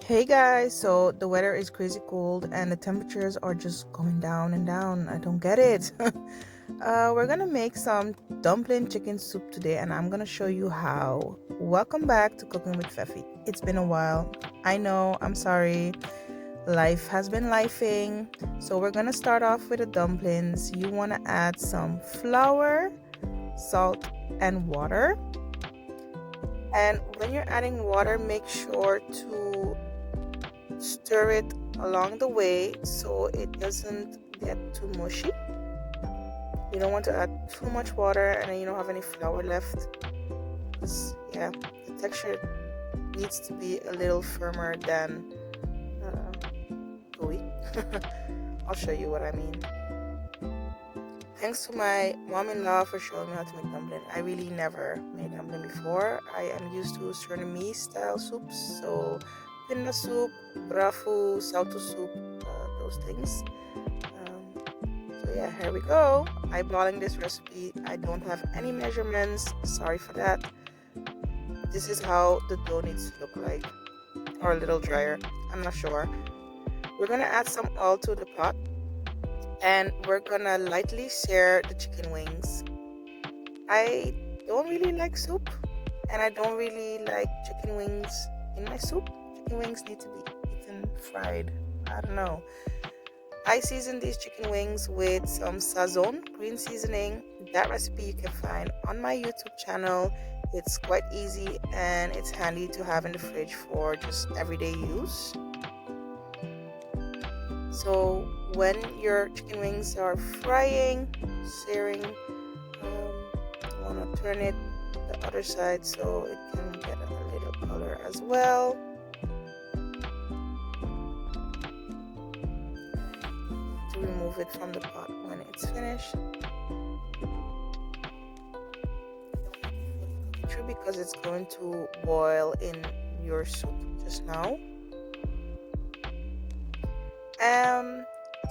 Hey guys, so the weather is crazy cold and the temperatures are just going down and down. I don't get it. We're gonna make some dumpling chicken soup today and I'm gonna show you how. Welcome back to Cooking with Feffie. It's been a while. I know, I'm sorry. Life has been lifing. So we're gonna start off with the dumplings. You wanna add some flour, salt, and water. And when you're adding water, make sure to stir it along the way so it doesn't get too mushy. You don't want to add too much water and then you don't have any flour left. Yeah, the texture needs to be a little firmer than gooey. I'll show you what I mean. Thanks to my mom-in-law for showing me how to make dumpling. I really never made dumpling before. I am used to Surinamese style soups, so pinda soup, brafu, salto soup, those things. So yeah, here we go. Eyeballing this recipe. I don't have any measurements. Sorry for that. This is how the dough needs to look like, or a little drier. I'm not sure. We're gonna add some oil to the pot, and we're gonna lightly sear the chicken wings. I don't really like soup, and I don't really like chicken wings in my soup. Chicken wings need to be eaten fried. I don't know. I season these chicken wings with some sazon, green seasoning. That recipe you can find on my YouTube channel. It's quite easy and it's handy to have in the fridge for just everyday use. So when your chicken wings are frying, searing, you want to turn it the other side so it can get a little color as well. To remove it from the pot when it's finished. True, because it's going to boil in your soup just now.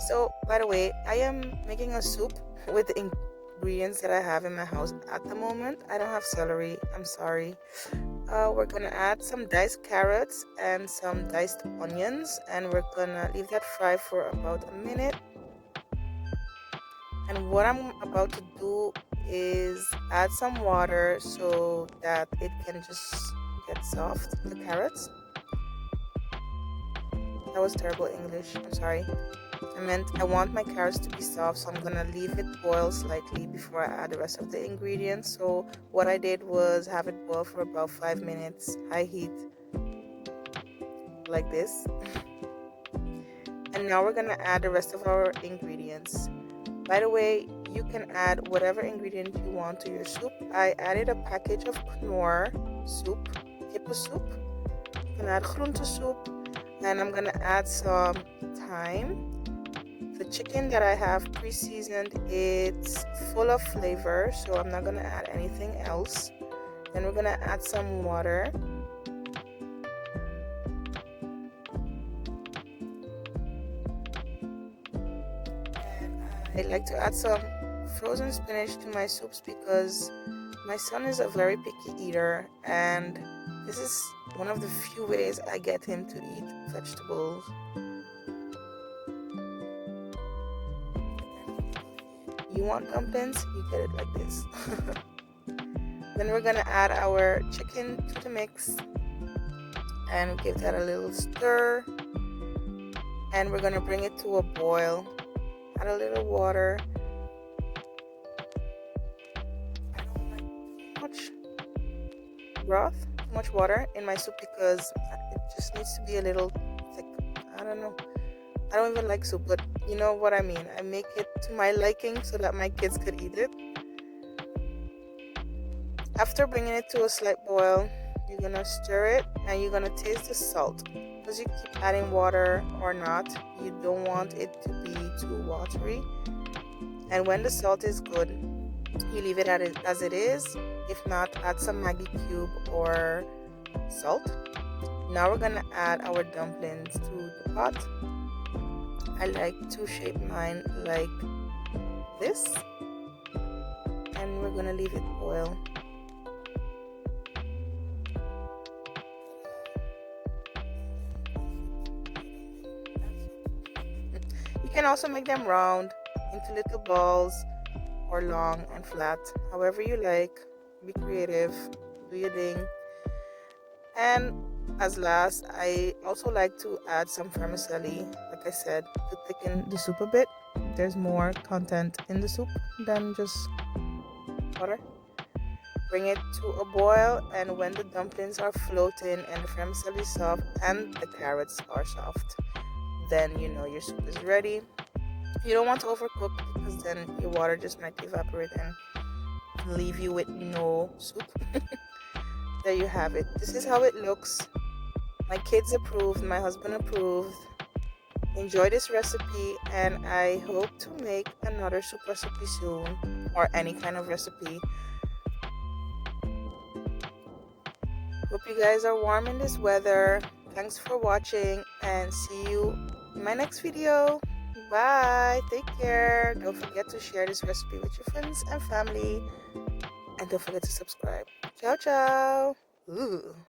So by the way, I am making a soup with the ingredients that I have in my house at the moment. I don't have celery, I'm sorry. We're gonna add some diced carrots and some diced onions, and we're gonna leave that fry for about a minute. And what I'm about to do is add some water so that it can just get soft, the carrots. That was terrible English, I'm sorry. I want my carrots to be soft, so I'm gonna leave it boil slightly before I add the rest of the ingredients. So what I did was have it boil for about 5 minutes, high heat, like this. And now we're gonna add the rest of our ingredients. By the way, you can add whatever ingredient you want to your soup. I added a package of quinoa soup, hippo soup. You can add groente soup, and I'm gonna add some thyme. The chicken that I have pre-seasoned, it's full of flavor, so I'm not gonna add anything else. Then we're gonna add some water. I like to add some frozen spinach to my soups because my son is a very picky eater, and this is one of the few ways I get him to eat vegetables. You want dumplings, you get it like this. Then we're gonna add our chicken to the mix and give that a little stir, and we're gonna bring it to a boil. Add a little water. I don't like too much broth, too much water in my soup because it just needs to be a little thick. I don't know. I don't even like soup, but you know what I mean. I make it to my liking so that my kids could eat it. After bringing it to a slight boil, you're gonna stir it and you're gonna taste the salt. Because you keep adding water or not, you don't want it to be too watery. And when the salt is good, you leave it as it is. If not, add some Maggi cube or salt. Now we're gonna add our dumplings to the pot. I like to shape mine like this, and we're gonna leave it boil. You can also make them round into little balls or long and flat, however you like. Be creative, do your thing. And as last, I also like to add some vermicelli, like I said, to thicken the soup a bit. There's more content in the soup than just water. Bring it to a boil, and when the dumplings are floating and the vermicelli is soft and the carrots are soft, then you know your soup is ready. You don't want to overcook because then your water just might evaporate and leave you with no soup. There you have it. This is how it looks. My kids approved, my husband approved. Enjoy this recipe, and I hope to make another soup recipe soon, or any kind of recipe. Hope you guys are warm in this weather. Thanks for watching, and see you in my next video. Bye. Take care. Don't forget to share this recipe with your friends and family, and don't forget to subscribe. Ciao, ciao. Ooh.